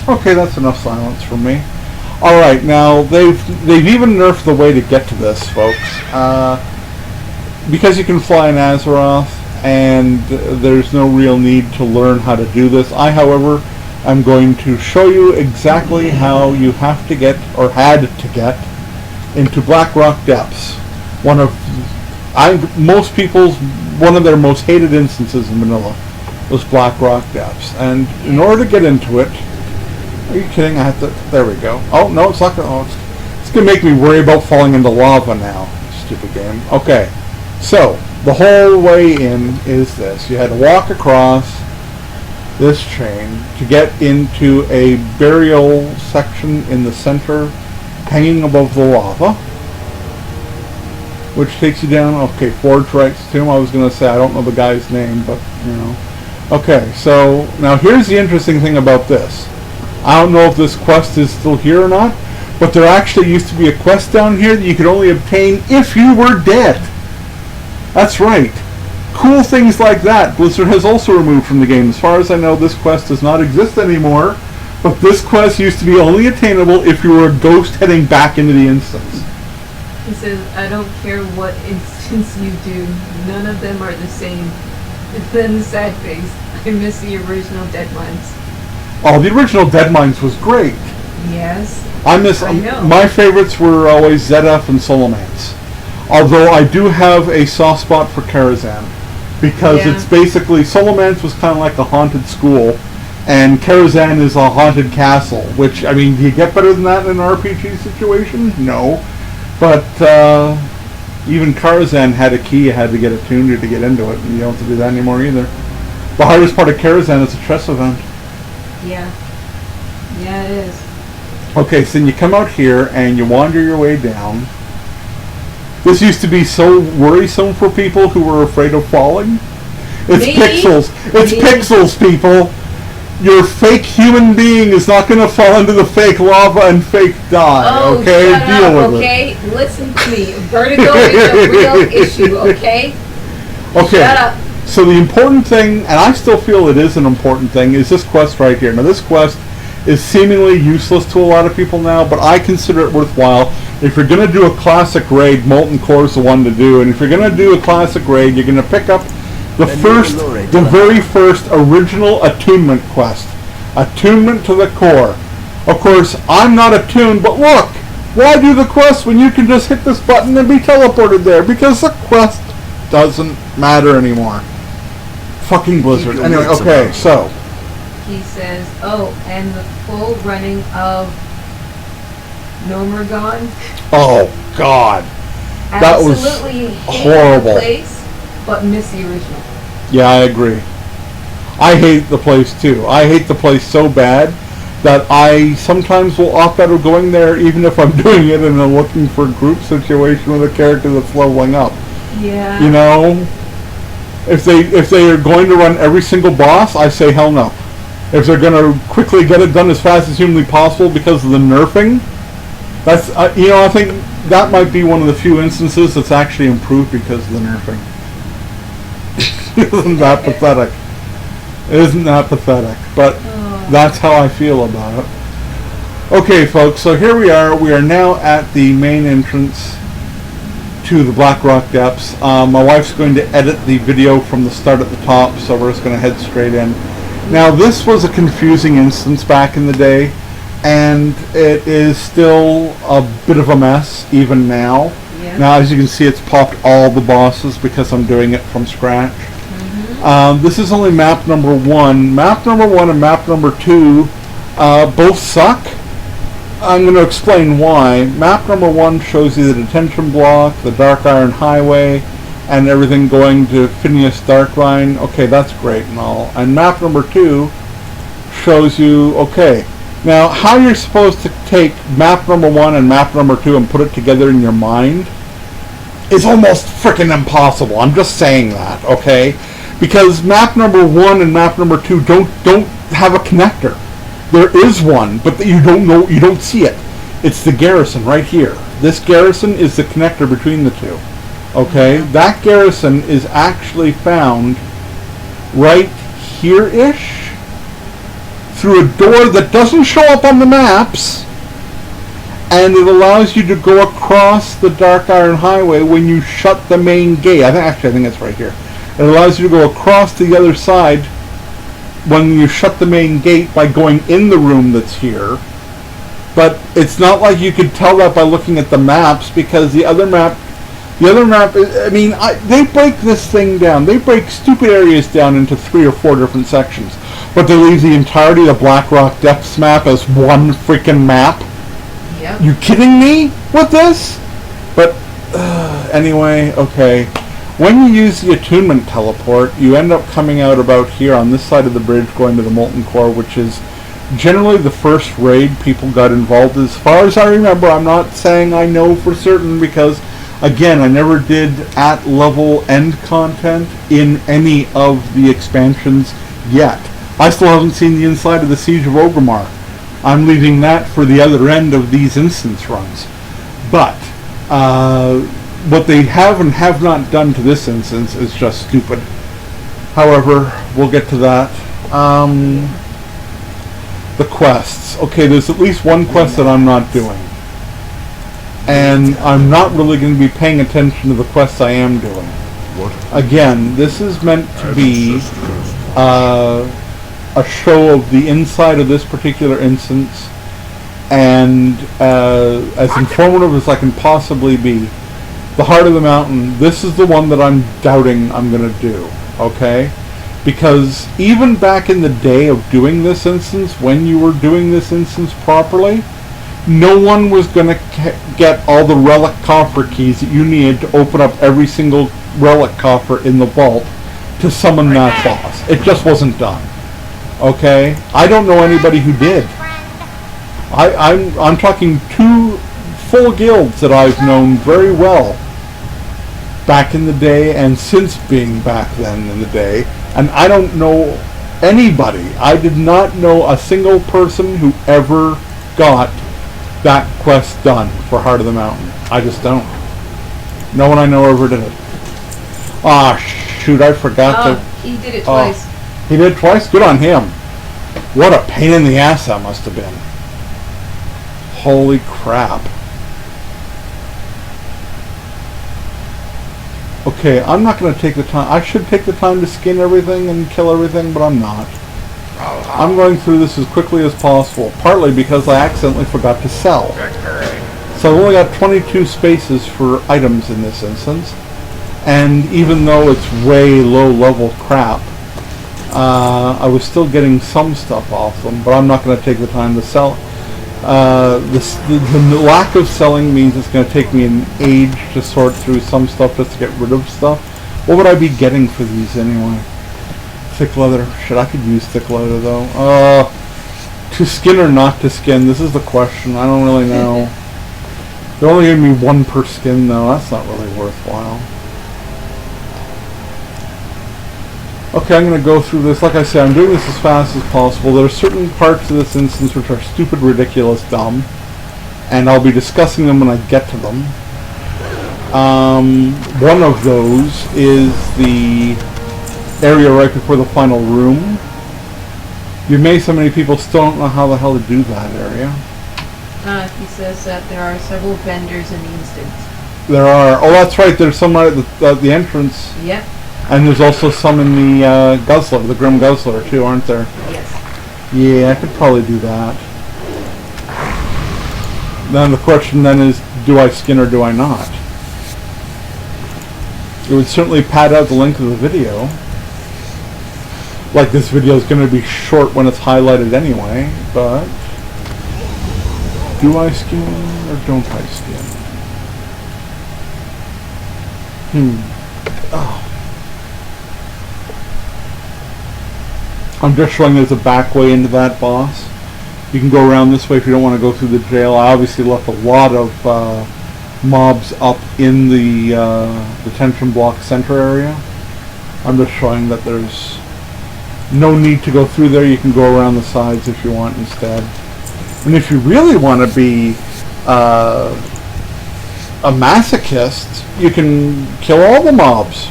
Okay, that's enough silence from me. All right, now they've even nerfed the way to get to this, folks. Because you can fly in Azeroth, and there's no real need to learn how to do this. I, however, am going to show you exactly how you have to get, or had to get, into Blackrock Depths. One of their most hated instances in vanilla was Blackrock Depths. And in order to get into it, are you kidding? I have to. There we go. Oh no, it's not going. Oh, it's going to make me worry about falling into lava now. Stupid game. Okay, so the whole way in is this: you had to walk across this chain to get into a burial section in the center, hanging above the lava, which takes you down. Okay, Forge Wright's tomb. I was going to say I don't know the guy's name, but you know. Okay, so now here's the interesting thing about this. I don't know if this quest is still here or not, but there actually used to be a quest down here that you could only obtain if you were dead. That's right. Cool things like that Blizzard has also removed from the game. As far as I know, this quest does not exist anymore, but this quest used to be only attainable if you were a ghost heading back into the instance. He says, I don't care what instance you do, none of them are the same. And then the sad face, I miss the original Deadmines. Oh, the original Deadmines was great. Yes. I know. My favorites were always ZF and Solomance. Although I do have a soft spot for Karazhan, because it's basically, Solomance was kind of like a haunted school, and Karazhan is a haunted castle, which, I mean, do you get better than that in an RPG situation? No. But even Karazhan had a key you had to get attuned to get into it, and you don't have to do that anymore either. The hardest part of Karazhan is the chess event. Yeah. Yeah, it is. Okay, so then you come out here and you wander your way down. This used to be so worrisome for people who were afraid of falling. It's pixels. It's pixels, people. Your fake human being is not going to fall into the fake lava and fake die. Oh, okay? shut Deal up, with okay? Listen to me. Vertigo is a real issue, okay? Okay. Shut up. So the important thing, and I still feel it is an important thing, is this quest right here. Now this quest is seemingly useless to a lot of people now, but I consider it worthwhile. If you're going to do a classic raid, Molten Core is the one to do, and if you're going to do a classic raid, you're going to pick up the very first original attunement quest. Attunement to the core. Of course, I'm not attuned, but look! Why do the quest when you can just hit this button and be teleported there? Because the quest doesn't matter anymore. Fucking Blizzard. Anyway, okay, so. He says, oh, and the full running of Nomergon. Oh, God. That was horrible. The place, but miss the original. Yeah, I agree. I hate the place, too. I hate the place so bad that I sometimes will opt out of going there even if I'm doing it and I'm looking for a group situation with a character that's leveling up. Yeah. You know? If they are going to run every single boss, I say hell no. If they're going to quickly get it done as fast as humanly possible because of the nerfing, that's I think that might be one of the few instances that's actually improved because of the nerfing. Isn't that pathetic? Isn't that pathetic? But that's how I feel about it. Okay, folks, so here we are. We are now at the main entrance to the Blackrock Depths. My wife's going to edit the video from the start at the top, so we're just going to head straight in. Now, this was a confusing instance back in the day, and it is still a bit of a mess even now. Yeah. Now, as you can see, it's popped all the bosses because I'm doing it from scratch. Mm-hmm. This is only map number 1. Map number 1 and map number 2 both suck. I'm going to explain why. Map number 1 shows you the Detention Block, the Dark Iron Highway, and everything going to Phineas Darkvine. Okay, that's great and all. And map number 2 shows you, okay, now how you're supposed to take map number 1 and map number 2 and put it together in your mind is almost freaking impossible. I'm just saying that, okay? Because map number 1 and map number 2 don't have a connector. There is one, but you don't see it. It's the garrison right here. This garrison is the connector between the two. Okay? That garrison is actually found right here-ish. through a door that doesn't show up on the maps, and it allows you to go across the Dark Iron Highway when you shut the main gate. I think it's right here. It allows you to go across to the other side when you shut the main gate by going in the room that's here. But it's not like you could tell that by looking at the maps, because the other map, I mean, they break this thing down. They break stupid areas down into 3 or 4 different sections. But they leave the entirety of the Blackrock Depths map as one freaking map. Yep. You kidding me with this? But anyway, okay. When you use the attunement teleport, you end up coming out about here on this side of the bridge going to the Molten Core, which is generally the first raid people got involved. As far as I remember, I'm not saying I know for certain, because again, I never did at level end content in any of the expansions yet. I still haven't seen the inside of the Siege of Orgrimmar. I'm leaving that for the other end of these instance runs. But what they have and have not done to this instance is just stupid. However, we'll get to that. The quests. Okay, there's at least one quest that I'm not doing. And I'm not really going to be paying attention to the quests I am doing. Again, this is meant to be a show of the inside of this particular instance, and as informative as I can possibly be. The heart of the mountain, this is the one that I'm doubting I'm going to do, okay? Because even back in the day of doing this instance, when you were doing this instance properly, no one was going to get all the relic coffer keys that you needed to open up every single relic coffer in the vault to summon that boss. It just wasn't done. Okay? I don't know anybody who did. I'm talking 2 full guilds that I've known very well back in the day and since being back then in the day, and I don't know anybody. I did not know a single person who ever got that quest done for Heart of the Mountain. I just don't. No one I know ever did it. Ah, shoot, I forgot to... He did it twice. He did it twice? Good on him. What a pain in the ass that must have been. Holy crap. Okay, I'm not going to take the time. I should take the time to skin everything and kill everything, but I'm not. I'm going through this as quickly as possible, partly because I accidentally forgot to sell. So I've only got 22 spaces for items in this instance, and even though it's way low level crap, I was still getting some stuff off them, but I'm not going to take the time to sell. The lack of selling means it's going to take me an age to sort through some stuff just to get rid of stuff. What would I be getting for these anyway? Thick leather. Shit, I could use thick leather though. To skin or not to skin? This is the question. I don't really know. They're only giving me 1 per skin though. That's not really worthwhile. Okay, I'm going to go through this. Like I said, I'm doing this as fast as possible. There are certain parts of this instance which are stupid, ridiculous, dumb, and I'll be discussing them when I get to them. One of those is the area right before the final room. You may, so many people still don't know how the hell to do that area. He says that there are several vendors in the instance. There are. Oh, that's right. There's some right at the entrance. Yep. And there's also some in the Guzzler, the Grim Guzzler too, aren't there? Yes. Yeah, I could probably do that. Then the question then is, do I skin or do I not? It would certainly pad out the length of the video. Like this video is going to be short when it's highlighted anyway, but... Do I skin or don't I skin? Oh. I'm just showing there's a back way into that boss. You can go around this way if you don't want to go through the jail. I obviously left a lot of mobs up in the Detention Block center area. I'm just showing that there's no need to go through there. You can go around the sides if you want instead. And if you really want to be a masochist, you can kill all the mobs.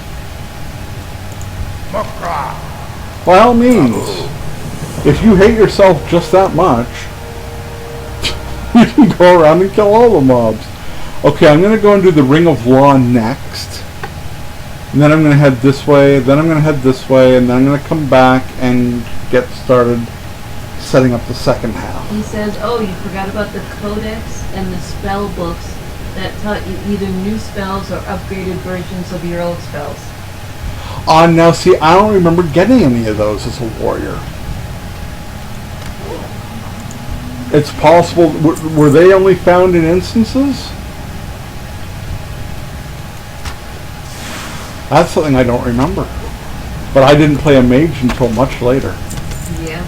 By all means. If you hate yourself just that much, you can go around and kill all the mobs. Okay, I'm going to go and do the Ring of Law next. And then I'm going to head this way, then I'm going to head this way, and then I'm going to come back and get started setting up the second half. He says, oh, you forgot about the codex and the spell books that taught you either new spells or upgraded versions of your old spells. Now see, I don't remember getting any of those as a warrior. It's possible, were they only found in instances? That's something I don't remember. But I didn't play a mage until much later. Yeah.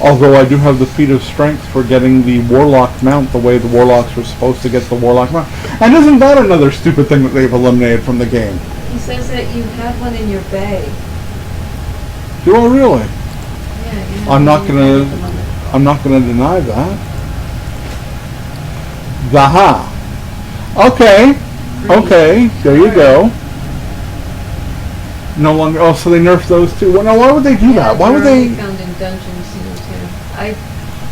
Although I do have the feat of strength for getting the warlock mount the way the warlocks were supposed to get the warlock mount. And isn't that another stupid thing that they've eliminated from the game? He says that you have one in your bag. Do I really? Yeah, you have I'm one not in your bag at the gonna moment. I'm not gonna deny that. Aha. Okay. Okay, there you go. No longer. Oh, so they nerfed those too. Well, now why would they do that? Why would they're they? only found in dungeons, too.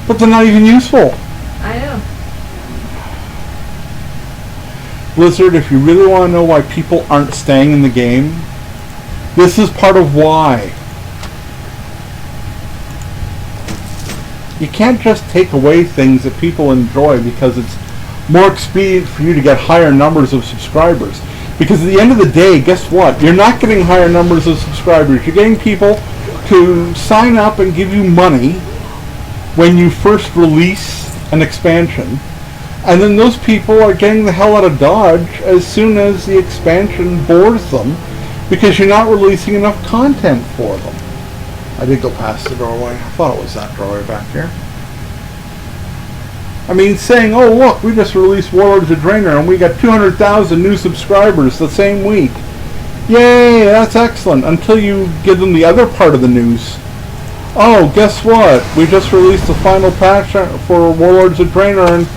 But they're not even useful. I know. Blizzard, if you really want to know why people aren't staying in the game, this is part of why. You can't just take away things that people enjoy because it's more expedient for you to get higher numbers of subscribers. Because at the end of the day, guess what? You're not getting higher numbers of subscribers. You're getting people to sign up and give you money when you first release an expansion. And then those people are getting the hell out of Dodge as soon as the expansion bores them because you're not releasing enough content for them. I did go past the doorway. I thought it was that doorway back here. I mean, saying, oh look, we just released Warlords of Draenor and we got 200,000 new subscribers the same week. Yay, that's excellent. Until you give them the other part of the news. Oh, guess what? We just released the final patch for Warlords of Draenor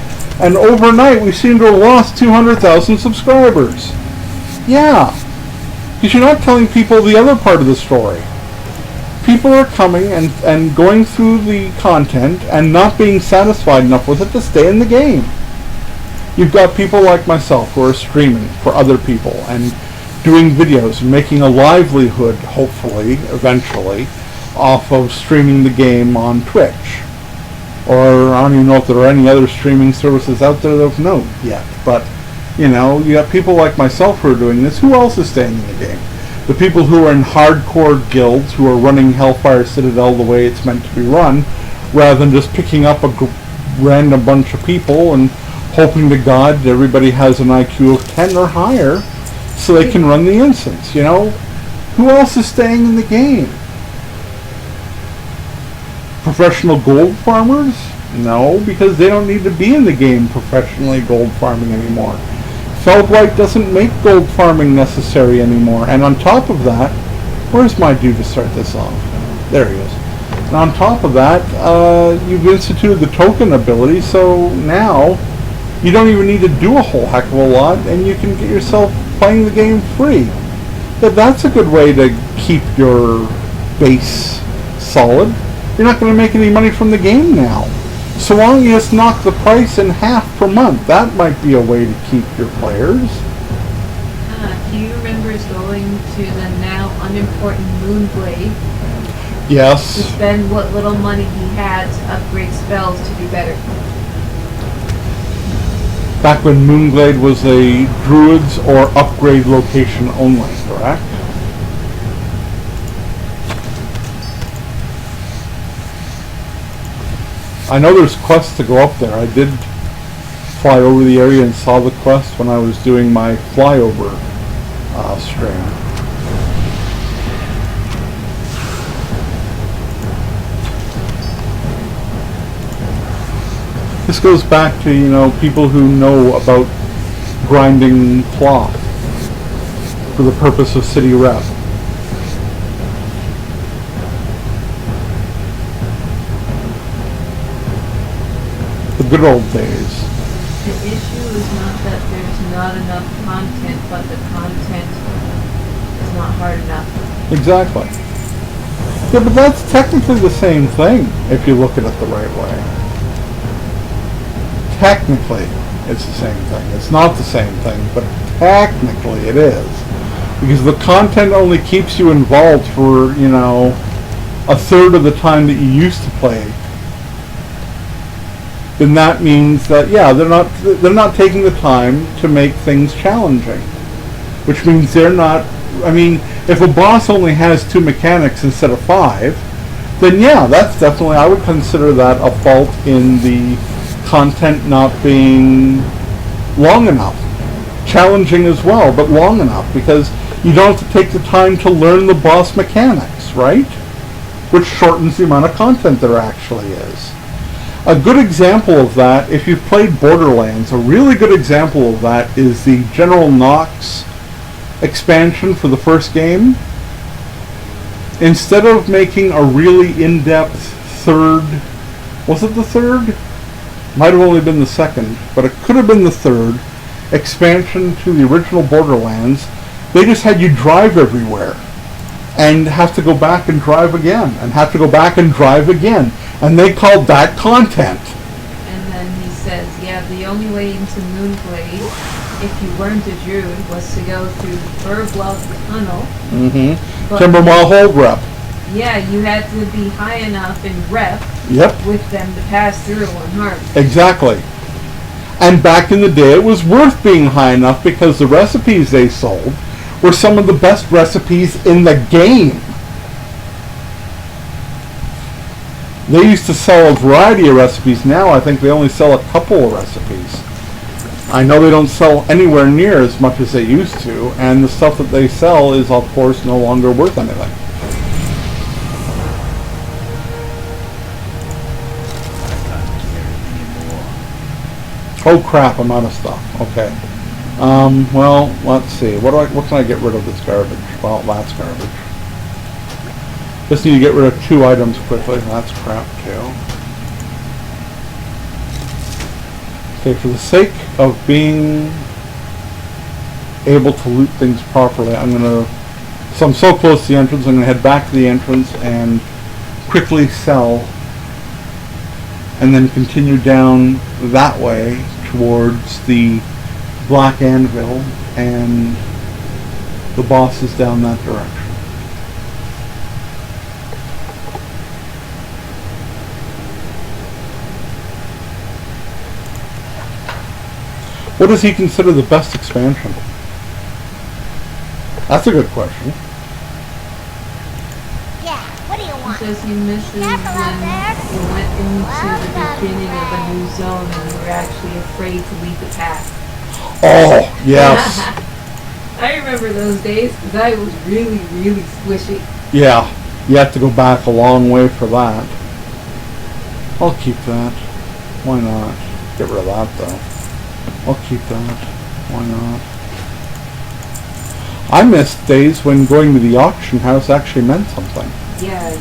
and overnight we seem to have lost 200,000 subscribers. Yeah, because you're not telling people the other part of the story. People are coming and going through the content and not being satisfied enough with it to stay in the game. You've got people like myself who are streaming for other people and doing videos and making a livelihood, hopefully, eventually, off of streaming the game on Twitch. Or I don't even know if there are any other streaming services out there of note yet. But, you know, you got people like myself who are doing this. Who else is staying in the game? The people who are in hardcore guilds who are running Hellfire Citadel the way it's meant to be run, rather than just picking up a random bunch of people and hoping to God everybody has an IQ of 10 or higher so they can run the instance, you know? Who else is staying in the game? Professional gold farmers? No, because they don't need to be in the game professionally gold farming anymore. Feldblight doesn't make gold farming necessary anymore. And on top of that, where's my dude to start this off? There he is. And on top of that, you've instituted the token ability, so now you don't even need to do a whole heck of a lot, and you can get yourself playing the game free. That's a good way to keep your base solid. You're not going to make any money from the game now. So why don't you just knock the price in half per month? That might be a way to keep your players. Do you remember going to the now unimportant Moonblade? Yes. To spend what little money he had to upgrade spells to be better. Back when Moonglade was a druids or upgrade location only, correct? I know there's quests to go up there. I did fly over the area and saw the quest when I was doing my flyover stream. This goes back to, you know, people who know about grinding cloth for the purpose of city rep. The good old days. The issue is not that there's not enough content, but the content is not hard enough. Exactly. Yeah, but that's technically the same thing if you look at it the right way. Technically, it's the same thing. It's not the same thing, but technically it is. Because the content only keeps you involved for, you know, a third of the time that you used to play. Then that means that, yeah, they're not taking the time to make things challenging. Which means they're not, I mean, if a boss only has 2 mechanics instead of 5, then yeah, that's definitely, I would consider that a fault in the content not being long enough. Challenging as well, but long enough, because you don't have to take the time to learn the boss mechanics, right? Which shortens the amount of content there actually is. A good example of that, if you've played Borderlands, a really good example of that is the General Knox expansion for the first game. Instead of making a really in-depth third, was it the third? Might have only been the second, but it could have been the third expansion to the original Borderlands. They just had you drive everywhere and have to go back and drive again and have to go back and drive again, and they called that content. And then he says, yeah, the only way into Moonglade, if you weren't a Druid, was to go through Burblock Tunnel. Mm-hmm. Timbermile Hold Rep. Yeah, you had to be high enough in rep with them to pass through unharmed. Exactly. And back in the day, it was worth being high enough because the recipes they sold were some of the best recipes in the game. They used to sell a variety of recipes. Now I think they only sell a couple of recipes. I know they don't sell anywhere near as much as they used to, and the stuff that they sell is, of course, no longer worth anything. Oh crap, I'm out of stuff. Okay. Well, let's see. What can I get rid of this garbage? Well, that's garbage. Just need to get rid of 2 items quickly. That's crap too. Okay, for the sake of being able to loot things properly, so I'm so close to the entrance, I'm gonna head back to the entrance and quickly sell, and then continue down that way towards the Black Anvil and the bosses down that direction. What does he consider the best expansion? That's a good question. Yeah, what do you want? He says he misses when you went into the beginning of a new zone and you were actually afraid to leave the path. Oh, yes. I remember those days because I was really, really squishy. Yeah, you have to go back a long way for that. I'll keep that. Why not? Get rid of that though. I'll keep that. Why not? I missed days when going to the auction house actually meant something. Yeah,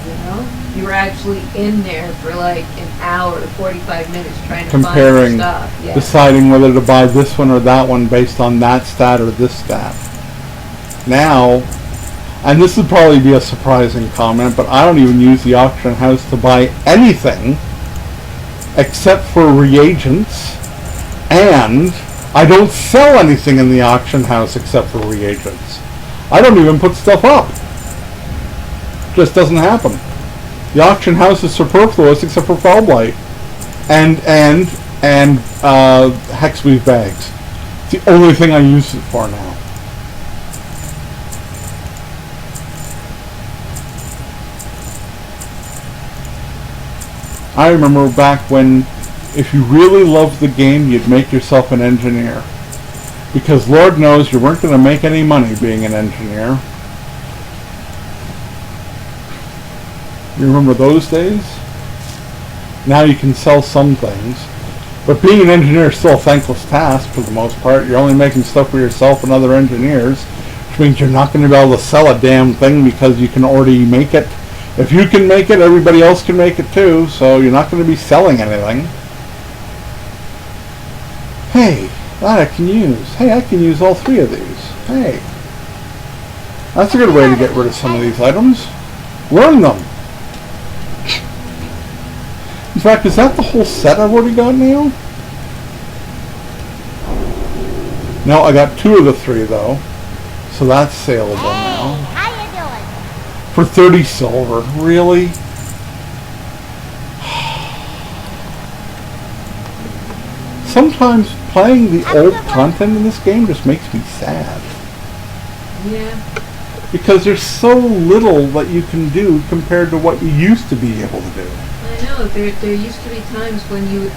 you were actually in there for like an hour to 45 minutes trying to comparing, find stuff. Yeah. Deciding whether to buy this one or that one based on that stat or this stat. Now, and this would probably be a surprising comment, but I don't even use the auction house to buy anything except for reagents, and I don't sell anything in the auction house except for reagents. I don't even put stuff up. Just doesn't happen. The auction house is superfluous except for foul blight and hexweave bags. It's the only thing I use it for now. I remember back when, if you really loved the game, you'd make yourself an engineer. Because Lord knows you weren't going to make any money being an engineer. You remember those days? Now you can sell some things. But being an engineer is still a thankless task for the most part. You're only making stuff for yourself and other engineers, which means you're not going to be able to sell a damn thing because you can already make it. If you can make it, everybody else can make it too, so you're not going to be selling anything. Hey, that I can use. Hey, I can use all 3 of these. Hey. That's a good way to get rid of some of these items. Learn them. fact, is that the whole set I've already got now? No, I got 2 of the 3 though. So that's saleable now. How you doing? For 30 silver. Really? Sometimes playing the old content in this game just makes me sad. Yeah. Because there's so little that you can do compared to what you used to be able to do. I know. There used to be times when you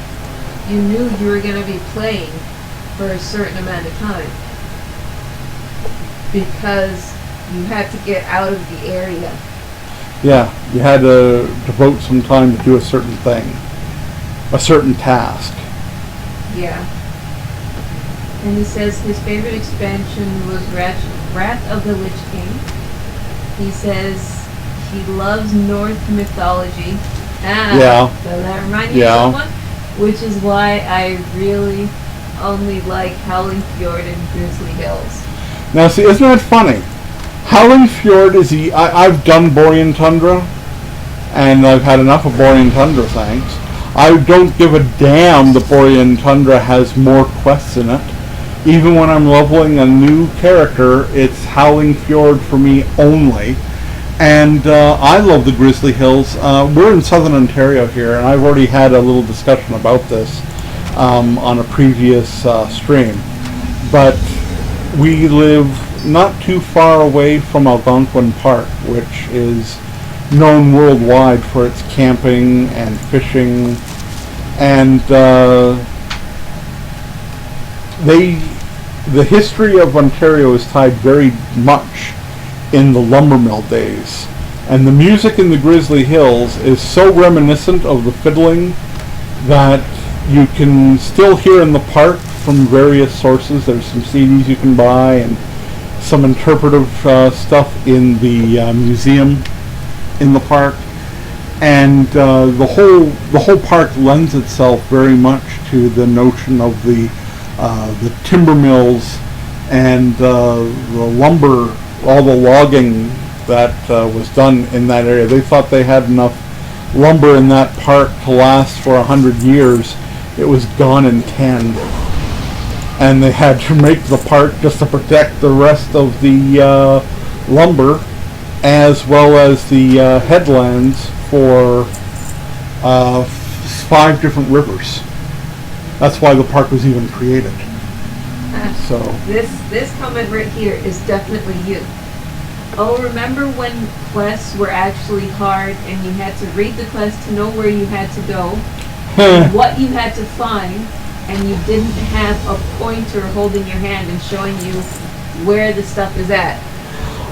knew you were going to be playing for a certain amount of time. Because you had to get out of the area. Yeah, you had to devote some time to do a certain thing. A certain task. Yeah. And he says his favorite expansion was Wrath of the Lich King. He says he loves Norse mythology. Yeah. Does that remind you of someone? Which is why I really only like Howling Fjord and Grizzly Hills. Now see, isn't that funny? Howling Fjord is I've done Borean Tundra, and I've had enough of Borean Tundra, thanks. I don't give a damn that Borean Tundra has more quests in it. Even when I'm leveling a new character, it's Howling Fjord for me only. And I love the Grizzly Hills. We're in southern Ontario here, and I've already had a little discussion about this on a previous stream. But we live not too far away from Algonquin Park, which is known worldwide for its camping and fishing. And the history of Ontario is tied very much in the lumber mill days. And the music in the Grizzly Hills is so reminiscent of the fiddling that you can still hear in the park from various sources. There's some CDs you can buy and some interpretive stuff in the museum in the park. And the whole park lends itself very much to the notion of the timber mills and the lumber, all the logging that was done in that area. They thought they had enough lumber in that park to last for 100 years. It was gone in 10. And they had to make the park just to protect the rest of the lumber, as well as the headlands for 5 different rivers. That's why the park was even created. So this comment right here is definitely you. Oh, remember when quests were actually hard and you had to read the quest to know where you had to go, and what you had to find, and you didn't have a pointer holding your hand and showing you where the stuff is at?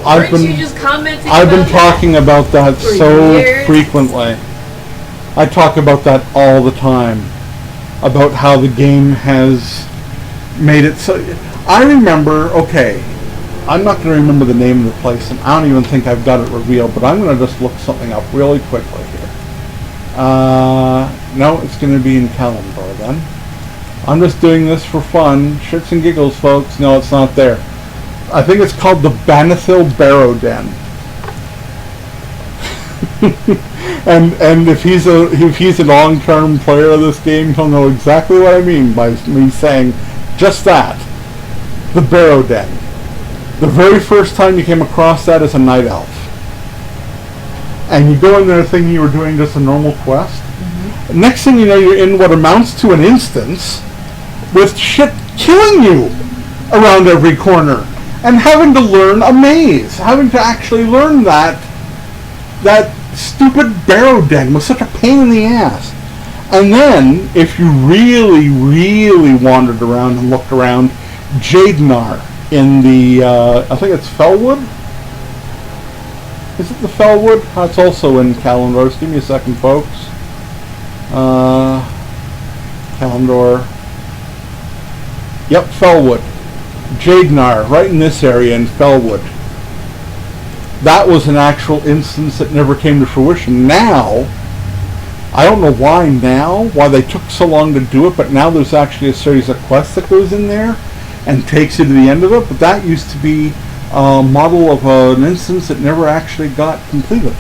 I've been talking about that so frequently. I talk about that all the time, about how the game has made it so. I remember, okay, I'm not going to remember the name of the place, and I don't even think I've got it revealed, but I'm going to just look something up really quickly here. No, it's going to be in Kalimdor then. I'm just doing this for fun, shits and giggles, folks. No, it's not there. I think it's called the Banithil Barrow Den. and if he's a long-term player of this game, he'll know exactly what I mean by me saying just that. The Barrow Den. The very first time you came across that as a night elf, and you go in there thinking you were doing just a normal quest. Mm-hmm. Next thing you know, you're in what amounts to an instance with shit killing you around every corner, and having to learn a maze, having to actually learn that stupid barrow den was such a pain in the ass. And then, if you really, really wandered around and looked around, Jadenar in the, I think it's Fellwood? Is it the Fellwood? It's also in Kalimdor. Just give me a second, folks. Kalimdor. Yep, Fellwood. Jadenar, right in this area in Fellwood. That was an actual instance that never came to fruition. Now, I don't know why they took so long to do it, but now there's actually a series of quests that goes in there and takes you to the end of it, but that used to be a model of an instance that never actually got completed.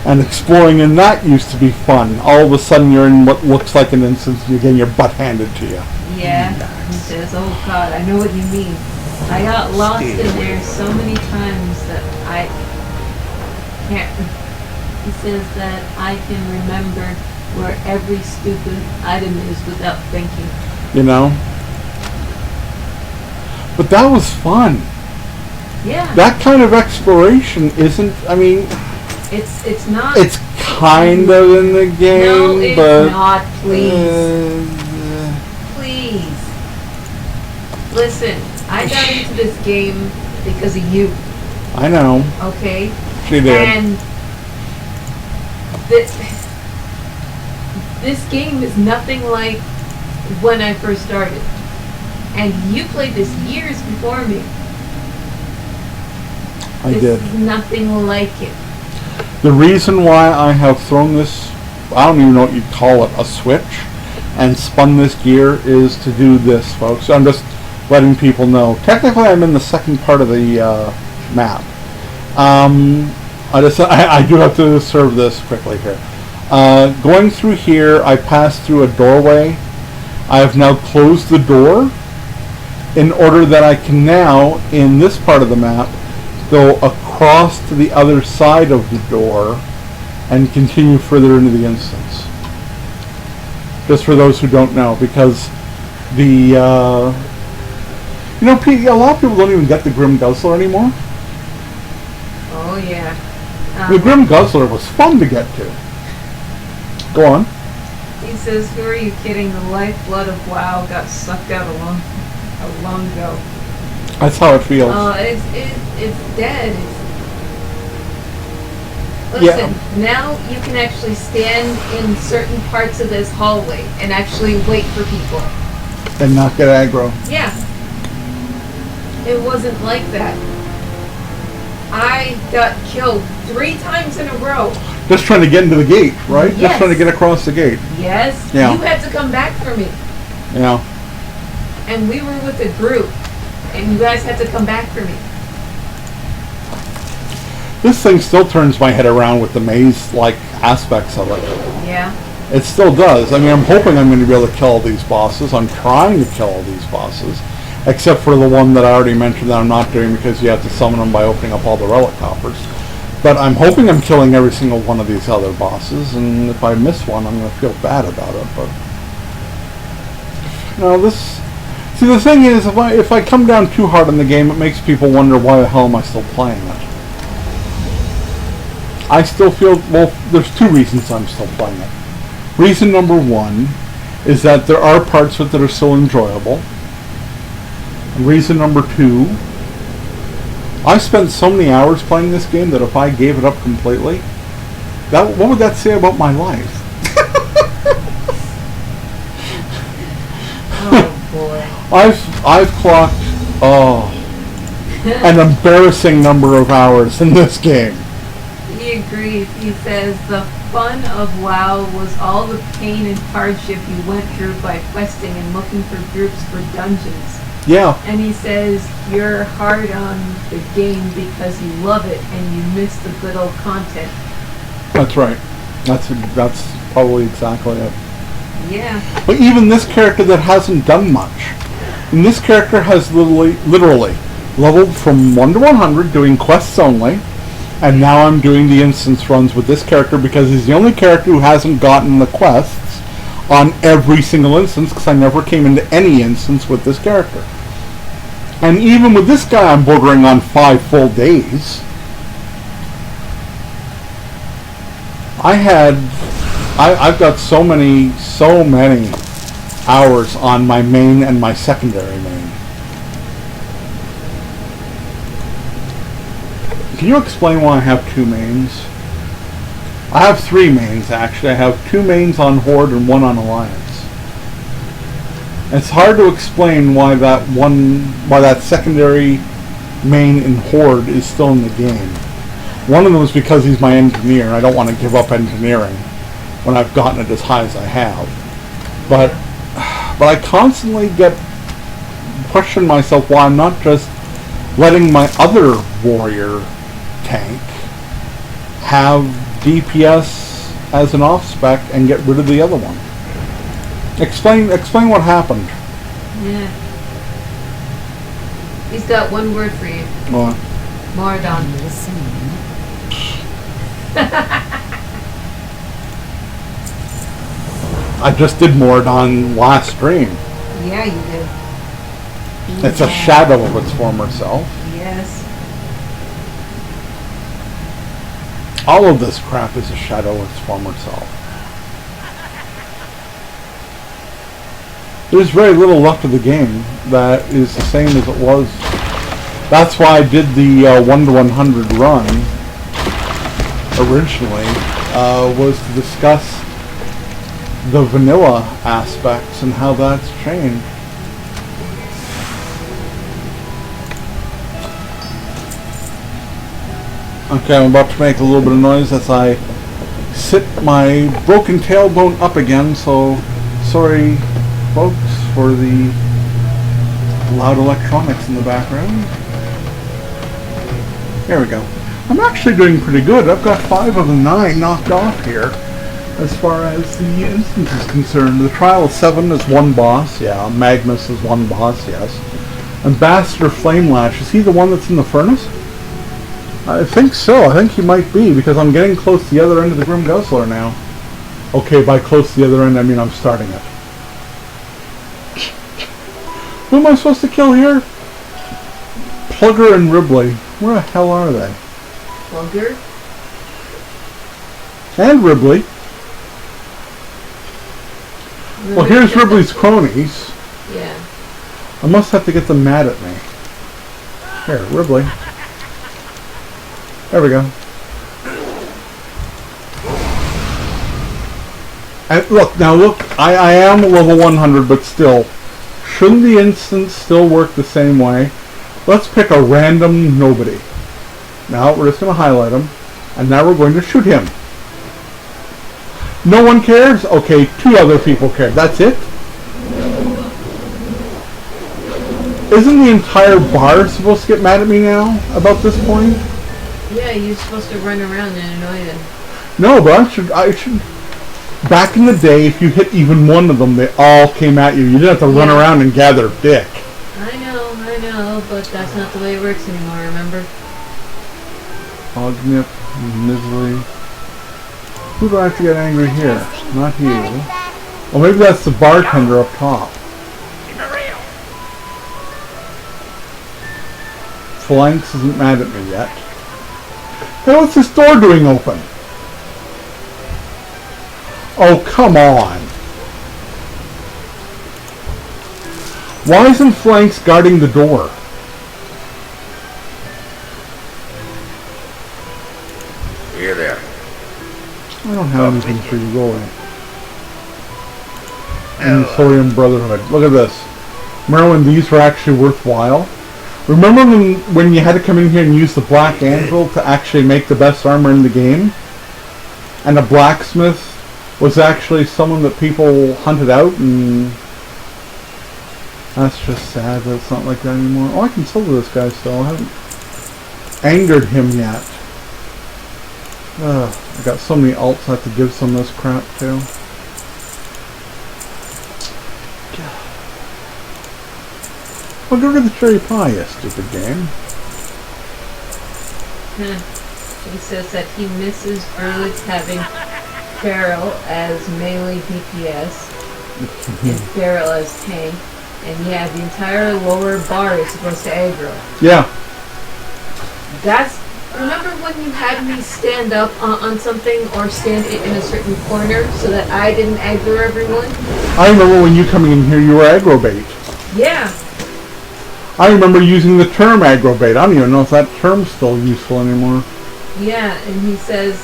And exploring in that used to be fun. All of a sudden you're in what looks like an instance and you're getting your butt handed to you. Yeah. He says, oh God, I know what you mean. I got lost in there so many times that I can't. He says that I can remember where every stupid item is without thinking. You know? But that was fun. Yeah. That kind of exploration isn't, I mean... It's not... It's kind of in the game, no, it's but... not, please. Please. Listen, I got into this game because of you. I know. Okay? She did. And... This game is nothing like when I first started. And you played this years before me. I did. This is nothing like it. The reason why I have thrown this, I don't even know what you'd call it, a switch, and spun this gear is to do this, folks. I'm just letting people know. Technically, I'm in the second part of the map. I do have to serve this quickly here. Going through here, I passed through a doorway. I have now closed the door in order that I can now, in this part of the map, go across to the other side of the door and continue further into the instance. Just for those who don't know, because the a lot of people don't even get the Grim Guzzler anymore. Oh yeah. The Grim Guzzler was fun to get to. Go on. He says, who are you kidding? The lifeblood of WoW got sucked out long ago. That's how it feels. It's dead. Listen, now you can actually stand in certain parts of this hallway and actually wait for people. And not get aggro. Yeah. It wasn't like that. I got killed 3 times in a row. Just trying to get into the gate, right? Yes. Just trying to get across the gate. Yes. Yeah. You had to come back for me. Yeah. And we were with a group. And you guys had to come back for me. This thing still turns my head around with the maze-like aspects of it. Yeah. It still does. I mean, I'm hoping I'm going to be able to kill all these bosses. I'm trying to kill all these bosses. Except for the one that I already mentioned that I'm not doing because you have to summon them by opening up all the relic coffers. But I'm hoping I'm killing every single one of these other bosses, and if I miss one, I'm going to feel bad about it. But see, the thing is, if I come down too hard on the game, it makes people wonder why the hell am I still playing it. I still feel, well, there's 2 reasons I'm still playing it. Reason number 1 is that there are parts of it that are still enjoyable. And reason number 2, I spent so many hours playing this game that if I gave it up completely, what would that say about my life? Oh boy. I've clocked an embarrassing number of hours in this game. He agrees. He says the fun of WoW was all the pain and hardship you went through by questing and looking for groups for dungeons. Yeah. And he says you're hard on the game because you love it and you miss the good old content. That's right. That's probably exactly it. Yeah. But even this character that hasn't done much, and this character has literally leveled from 1 to 100 doing quests only, and now I'm doing the instance runs with this character because he's the only character who hasn't gotten the quests on every single instance because I never came into any instance with this character. And even with this guy, I'm bordering on 5 full days. I've got so many hours on my main and my secondary main. Can you explain why I have 2 mains? I have 3 mains actually. I have 2 mains on Horde and 1 on Alliance. It's hard to explain why that secondary main in Horde is still in the game. One of them is because he's my engineer. I don't want to give up engineering when I've gotten it as high as I have. But I constantly question myself why I'm not just letting my other warrior tank have DPS as an off-spec and get rid of the other one. Explain what happened. Yeah. He's got one word for you. What? Mordon. I just did Mordon last stream. Yeah, you did. It's a shadow of its former self. Yes. All of this crap is a shadow of its former self. There's very little left of the game that is the same as it was. That's why I did the 1 to 100 run originally, was to discuss the vanilla aspects and how that's changed. Okay, I'm about to make a little bit of noise as I sit my broken tailbone up again, so sorry folks for the loud electronics in the background. There we go. I'm actually doing pretty good. I've got 5 of the 9 knocked off here as far as the instance is concerned. The Trial of 7 is one boss, yeah. Magnus is one boss, yes. Ambassador Flamelash, is he the one that's in the furnace? I think so. I think he might be, because I'm getting close to the other end of the Grim Guzzler now. Okay, by close to the other end, I mean I'm starting it. Who am I supposed to kill here? Plugger and Ribley. Where the hell are they? Plugger? And Ribley. Well, here's Ribley's cronies. Yeah. I must have to get them mad at me. Here, Ribley. There we go. And look, I am level 100, but still, shouldn't the instance still work the same way? Let's pick a random nobody. Now, we're just going to highlight him, and now we're going to shoot him. No one cares? Okay, 2 other people care. That's it? Isn't the entire bar supposed to get mad at me now about this point? Yeah, you're supposed to run around and annoy them. No, but I should. Back in the day, if you hit even one of them, they all came at you. You didn't have to run around and gather dick. I know, but that's not the way it works anymore, remember? Ognip, Misery. Who do I have to get angry here? Not you. Well, maybe that's the bartender up top. Flanks isn't mad at me yet. Hey, what's this door doing open? Oh, come on. Why isn't Flanks guarding the door? Here there. I don't have anything for you, go away. And Thorium Brotherhood. Look at this. Remember when these were actually worthwhile? Remember when you had to come in here and use the Black Anvil to actually make the best armor in the game? And a blacksmith was actually someone that people hunted out, and that's just sad that it's not like that anymore. Oh, I can silver this guy still. I haven't angered him yet. I got so many alts I have to give some of this crap to. Well, go to the cherry pie, you stupid game. He says that he misses Berlitz having Feral as melee DPS and Feral as tank. And yeah, the entire lower bar is supposed to aggro. Yeah. Remember when you had me stand up on something or stand it in a certain corner so that I didn't aggro everyone? I remember when you coming in here, you were aggro bait. Yeah. I remember using the term aggro bait. I don't even know if that term's still useful anymore. Yeah, and he says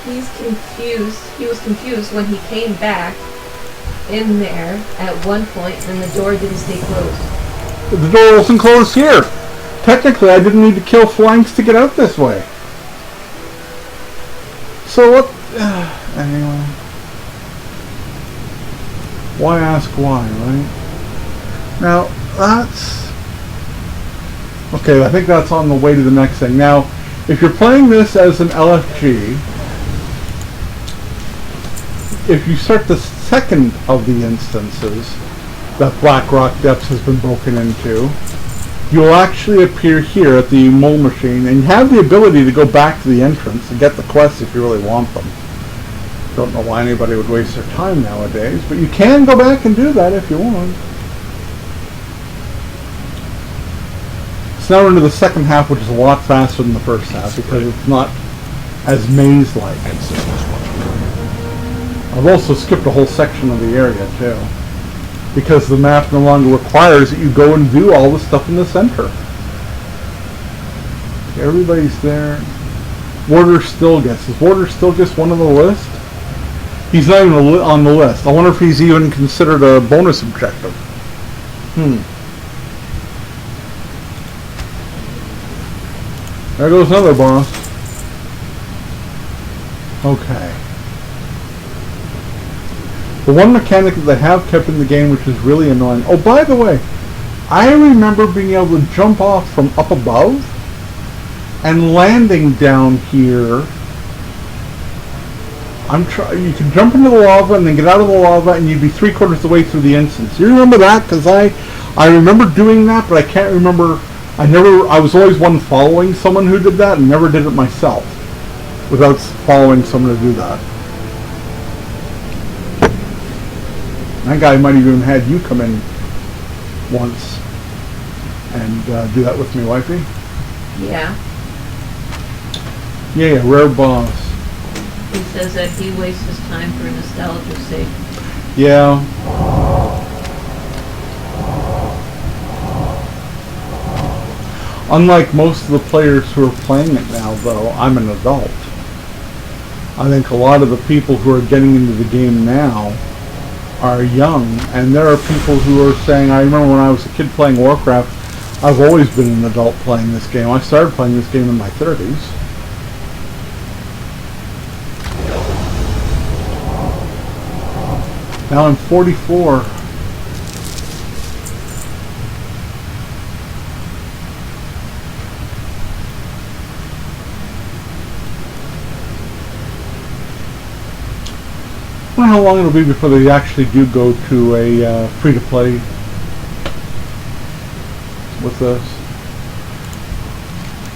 he's confused. He was confused when he came back in there at one point and the door didn't stay closed. The door wasn't closed here. Technically, I didn't need to kill Flanks to get out this way. So what? Anyway. Why ask why, right? Now, that's... Okay, I think that's on the way to the next thing. Now, if you're playing this as an LFG, if you start the second of the instances that Blackrock Depths has been broken into, you'll actually appear here at the mole machine, and you have the ability to go back to the entrance and get the quests if you really want them. Don't know why anybody would waste their time nowadays, but you can go back and do that if you want. So now we're into the second half, which is a lot faster than the first half because it's not as maze-like. I've also skipped a whole section of the area too, because the map no longer requires that you go and do all the stuff in the center. Everybody's there. Warder Stilgus. Is Warder Stilgus one on the list? He's not even on the list. I wonder if he's even considered a bonus objective. There goes another boss. Okay. The one mechanic that they have kept in the game, which is really annoying. Oh, by the way, I remember being able to jump off from up above and landing down here. You can jump into the lava and then get out of the lava, and you'd be 3/4 of the way through the instance. You remember that? Because I remember doing that, but I can't remember. I was always one following someone who did that, and never did it myself without following someone to do that. That guy might have even had you come in once and do that with me, wifey. Yeah. Yeah, rare boss. He says that he wastes his time for nostalgia's sake. Yeah. Unlike most of the players who are playing it now, though, I'm an adult. I think a lot of the people who are getting into the game now are young, and there are people who are saying, I remember when I was a kid playing Warcraft, I've always been an adult playing this game. I started playing this game in my 30s. Now I'm 44. I don't know how long it'll be before they actually do go to a free-to-play with this.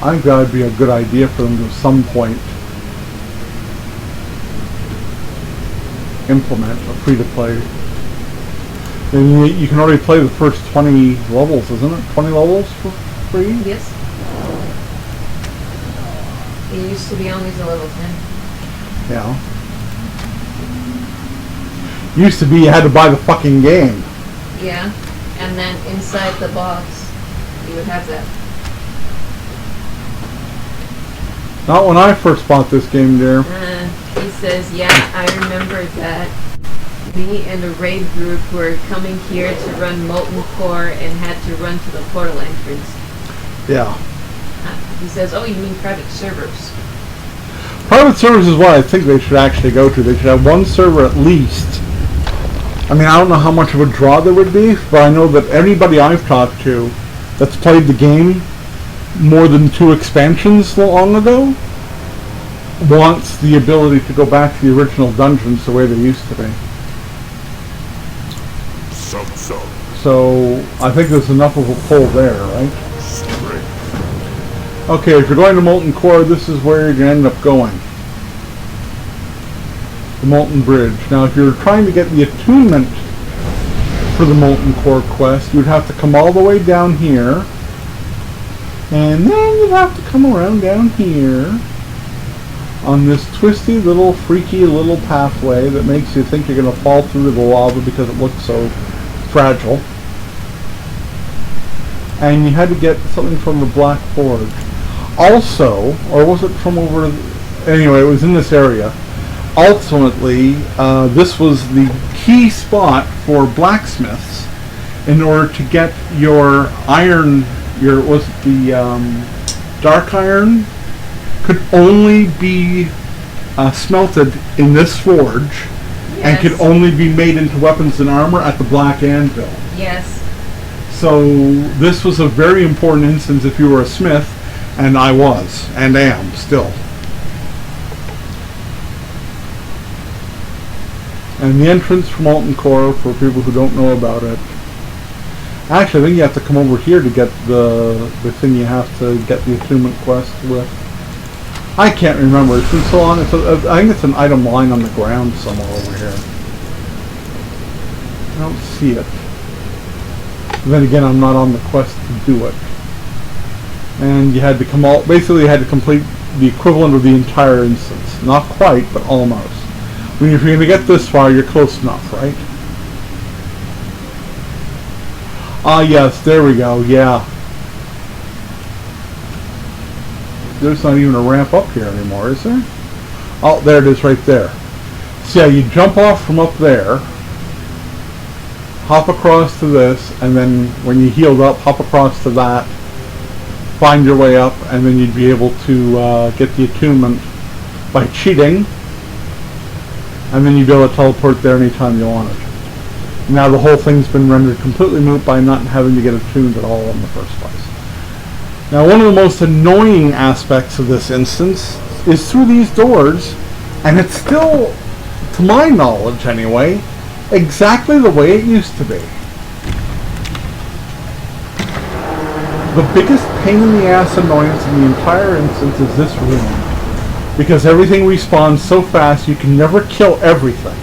I think that would be a good idea for them to at some point implement a free-to-play. And you can already play the first 20 levels, isn't it? 20 levels for free? Yes. It used to be only to level 10. Yeah. Used to be you had to buy the fucking game. Yeah. And then inside the box, you would have that. Not when I first bought this game, dear. He says, yeah, I remember that me and a raid group were coming here to run Molten Core and had to run to the portal entrance. Yeah. He says, oh, you mean private servers? Private servers is what I think they should actually go to. They should have one server at least. I mean, I don't know how much of a draw there would be, but I know that anybody I've talked to that's played the game more than 2 expansions long ago wants the ability to go back to the original dungeons the way they used to be. So I think there's enough of a pull there, right? Okay, if you're going to Molten Core, this is where you're going to end up going. The Molten Bridge. Now, if you're trying to get the attunement for the Molten Core quest, you'd have to come all the way down here, and then you'd have to come around down here on this twisty little freaky little pathway that makes you think you're going to fall through the lava because it looks so fragile. And you had to get something from the Black Forge. Also, or was it from over... Anyway, it was in this area. Ultimately, this was the key spot for blacksmiths in order to get your iron, dark iron could only be smelted in this forge. Yes. And could only be made into weapons and armor at the Black Anvil. Yes. So this was a very important instance if you were a smith, and I was, and am, still. And the entrance for Molten Core, for people who don't know about it. Actually, I think you have to come over here to get the thing you have to get the attunement quest with. I can't remember. It's been so long. I think it's an item lying on the ground somewhere over here. I don't see it. And then again, I'm not on the quest to do it. And you had to come all. Basically, you had to complete the equivalent of the entire instance. Not quite, but almost. I mean, if you're going to get this far, you're close enough, right? Ah, yes, there we go, yeah. There's not even a ramp up here anymore, is there? Oh, there it is right there. So yeah, you jump off from up there, hop across to this, and then when you healed up, hop across to that, find your way up, and then you'd be able to get the attunement by cheating, and then you'd be able to teleport there anytime you wanted. Now the whole thing's been rendered completely moot by not having to get attuned at all in the first place. Now one of the most annoying aspects of this instance is through these doors, and it's still, to my knowledge anyway, exactly the way it used to be. The biggest pain in the ass annoyance in the entire instance is this room, because everything respawns so fast you can never kill everything.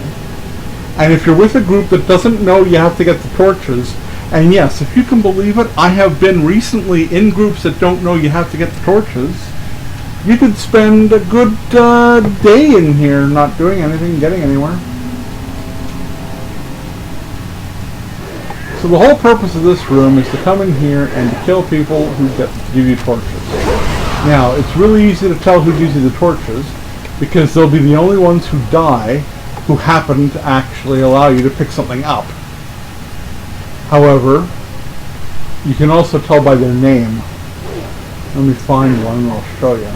And if you're with a group that doesn't know you have to get the torches, and yes, if you can believe it, I have been recently in groups that don't know you have to get the torches, you could spend a good day in here not doing anything, getting anywhere. So the whole purpose of this room is to come in here and to kill people who give you torches. Now, it's really easy to tell who gives you the torches, because they'll be the only ones who die who happen to actually allow you to pick something up. However, you can also tell by their name. Let me find one and I'll show you.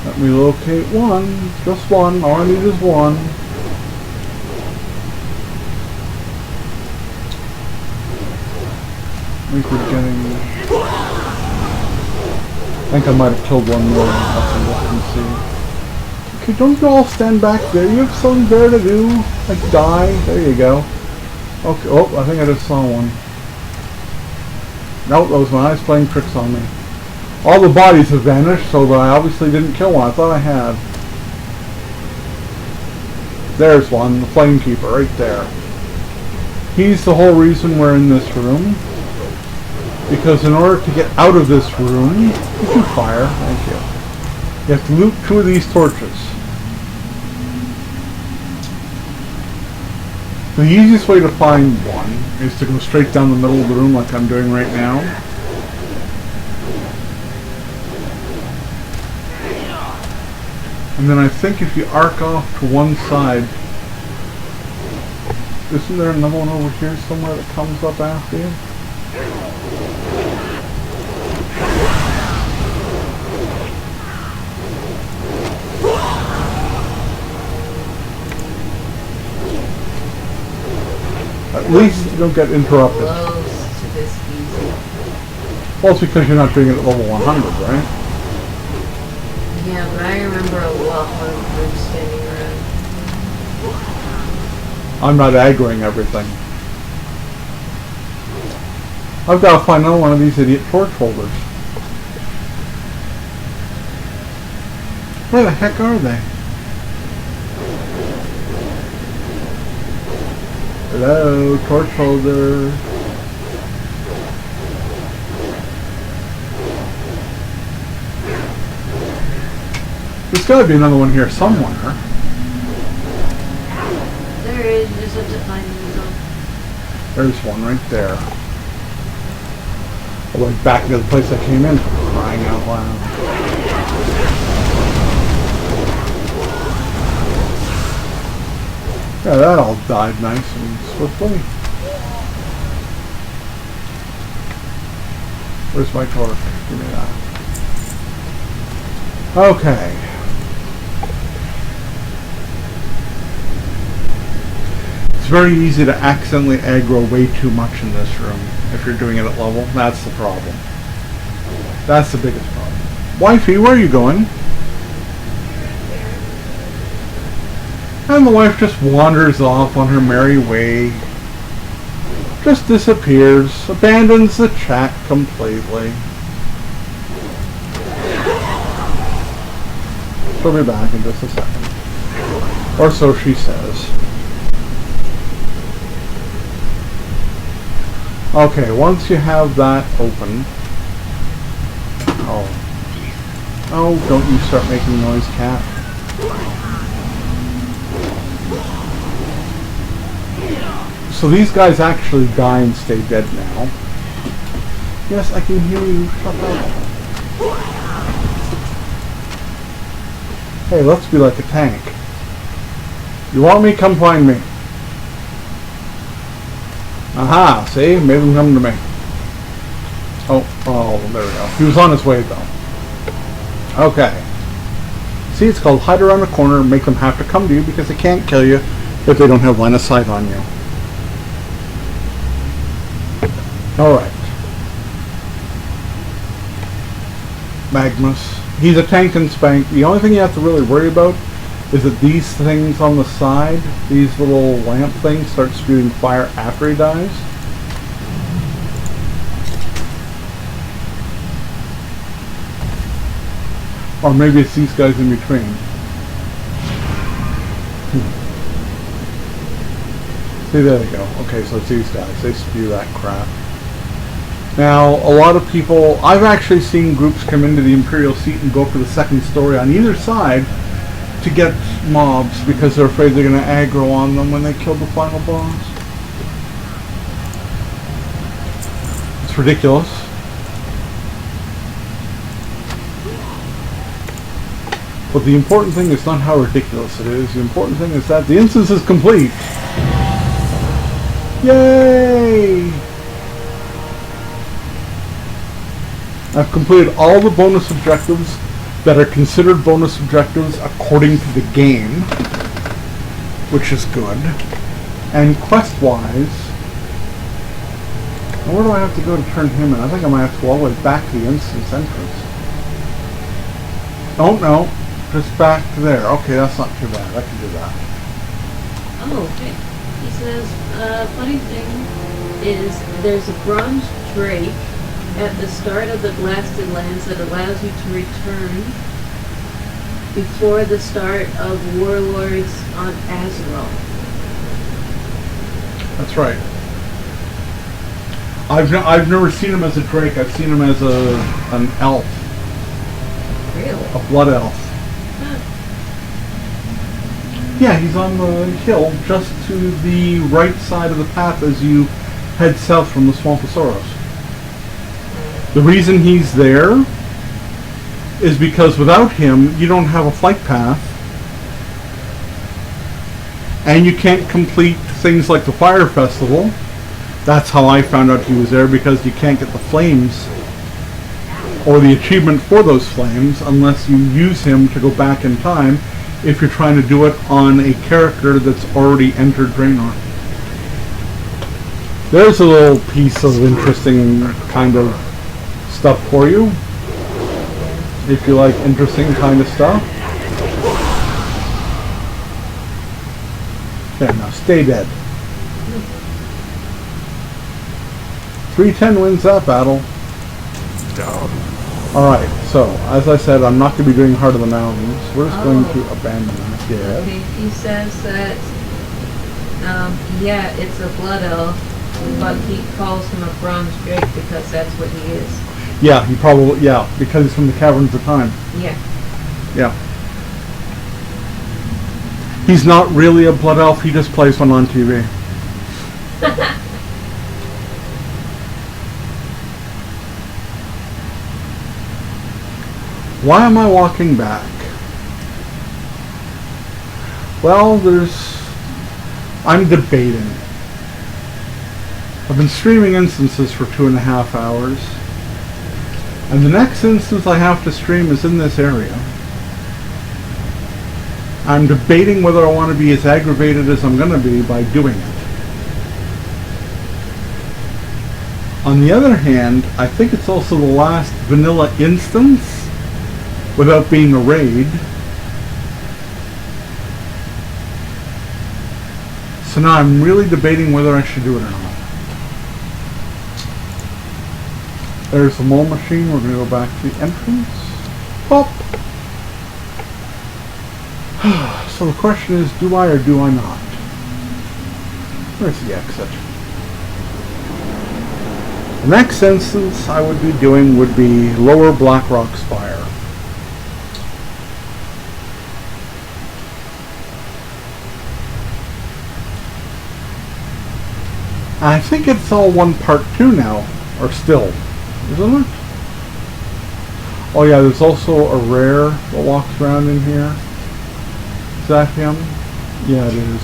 Let me locate one. Just one. All I need is one. I think we're getting... I think I might have killed one more. I'll have to look and see. Okay, don't you all stand back there. You have something there to do. Like die. There you go. Okay, oh, I think I just saw one. Nope, that was my eyes playing tricks on me. All the bodies have vanished, so I obviously didn't kill one. I thought I had. There's one, the Flamekeeper, right there. He's the whole reason we're in this room. Because in order to get out of this room... Did you fire? Thank you. You have to loot 2 of these torches. The easiest way to find one is to go straight down the middle of the room like I'm doing right now. And then I think if you arc off to one side... Isn't there another one over here somewhere that comes up after you? At least you don't get interrupted. Close to this easy. Well, it's because you're not doing it at level 100, right? Yeah, but I remember a lot more groups standing around. I'm not aggroing everything. I've got to find another one of these idiot torch holders. Where the heck are they? Hello, torch holder. There's got to be another one here somewhere. There is, you just have to find them. There's one right there. I went back to the place I came in from, crying out loud. Yeah, that all died nice and swiftly. Where's my torch? Give me that. Okay. It's very easy to accidentally aggro way too much in this room if you're doing it at level. That's the problem. That's the biggest problem. Wifey, where are you going? And the wife just wanders off on her merry way. Just disappears, abandons the chat completely. She'll be back in just a second. Or so she says. Okay, once you have that open... Oh, don't you start making noise, cat. So these guys actually die and stay dead now. Yes, I can hear you. Shut up. Hey, let's be like a tank. You want me? Come find me. Aha, see? Made him come to me. Oh, there we go. He was on his way, though. Okay. See, it's called hide around the corner and make them have to come to you because they can't kill you if they don't have line of sight on you. Alright. Magnus. He's a tank and spank. The only thing you have to really worry about is that these things on the side, these little lamp things, start spewing fire after he dies. Or maybe it's these guys in between. See, there you go. Okay, so it's these guys. They spew that crap. Now, a lot of people... I've actually seen groups come into the Imperial Seat and go for the second story on either side to get mobs because they're afraid they're going to aggro on them when they kill the final boss. It's ridiculous. But the important thing is not how ridiculous it is. The important thing is that the instance is complete. Yay! I've completed all the bonus objectives that are considered bonus objectives according to the game, which is good. And quest-wise, where do I have to go to turn him in? I think I might have to go all the way back to the instance entrance. Oh, no. Just back to there. Okay, that's not too bad. I can do that. Oh, okay. He says, funny thing is there's a bronze drake at the start of the blasted lands that allows you to return before the start of Warlords on Azeroth. That's right. I've never seen him as a drake. I've seen him as an elf. Really? A blood elf. Huh. Yeah, he's on the hill just to the right side of the path as you head south from the Swamp of Sorrows. The reason he's there is because without him, you don't have a flight path, and you can't complete things like the Fire Festival. That's how I found out he was there, because you can't get the flames or the achievement for those flames unless you use him to go back in time if you're trying to do it on a character that's already entered Draenor. There's a little piece of interesting kind of stuff for you, if you like interesting kind of stuff. Okay, now stay dead. 310 wins that battle. Alright, so, as I said, I'm not going to be doing Heart of the Mountains. We're just going to abandon that. Yeah. Okay, he says that, yeah, it's a blood elf, but he calls him a bronze drake because that's what he is. Yeah, he probably, yeah, because he's from the Caverns of Time. Yeah. Yeah. He's not really a blood elf, he just plays one on TV. Why am I walking back? Well, I'm debating. I've been streaming instances for 2.5 hours. And the next instance I have to stream is in this area. I'm debating whether I want to be as aggravated as I'm going to be by doing it. On the other hand, I think it's also the last vanilla instance without being a raid. So now I'm really debating whether I should do it or not. There's the mole machine. We're going to go back to the entrance. Pop! So the question is, do I or do I not? Where's the exit? The next instance I would be doing would be Lower Blackrock Spire. I think it's all one part 2 now, or still, isn't it? Oh yeah, there's also a rare that walks around in here. Is that him? Yeah, it is.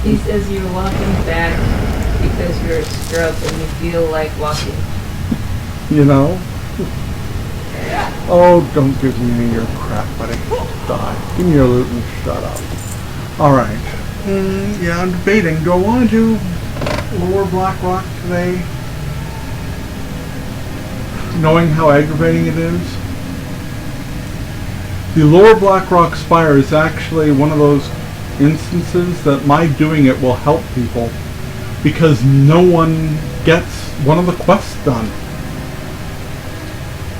He says you're walking back because you're a scrub and you feel like walking. You know? Oh, don't give me any of your crap, buddy. Die. Give me your loot and shut up. Alright. Yeah, I'm debating. Do I want to do Lower Blackrock today? Knowing how aggravating it is? The Lower Blackrock Spire is actually one of those instances that my doing it will help people because no one gets one of the quests done.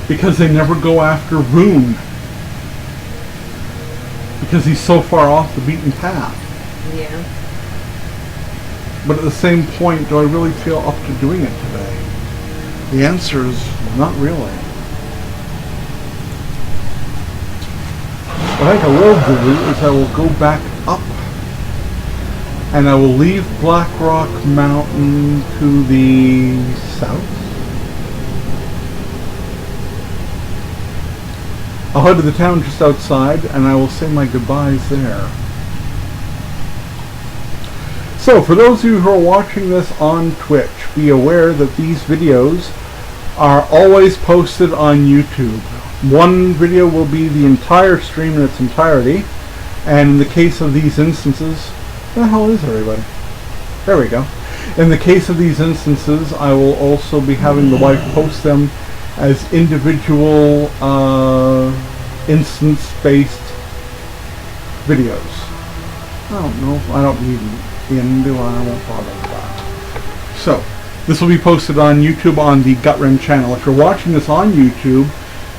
Because they never go after Rune. Because he's so far off the beaten path. Yeah. But at the same point, do I really feel up to doing it today? The answer is not really. What I think I will do is I will go back up and I will leave Blackrock Mountain to the south. I'll head to the town just outside and I will say my goodbyes there. So for those of you who are watching this on Twitch, be aware that these videos are always posted on YouTube. One video will be the entire stream in its entirety, and in the case of these instances, where the hell is everybody? There we go. In the case of these instances, I will also be having the wife post them as individual instance-based videos. I don't know. I don't need into. I won't bother with that. So, this will be posted on YouTube on the Gutrend channel. If you're watching this on YouTube,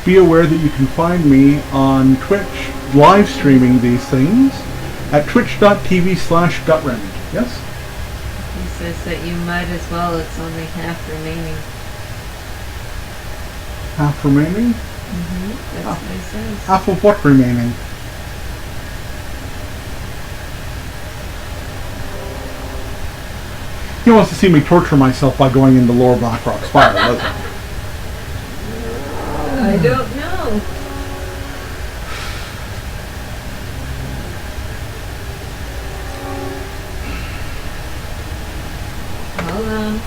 be aware that you can find me on Twitch live streaming these things at twitch.tv/Gutrend. Yes? He says that you might as well. It's only half remaining. Half remaining? That's what he says. Half of what remaining? He wants to see me torture myself by going into Lower Blackrock Spire, doesn't he? I don't know. Hold on.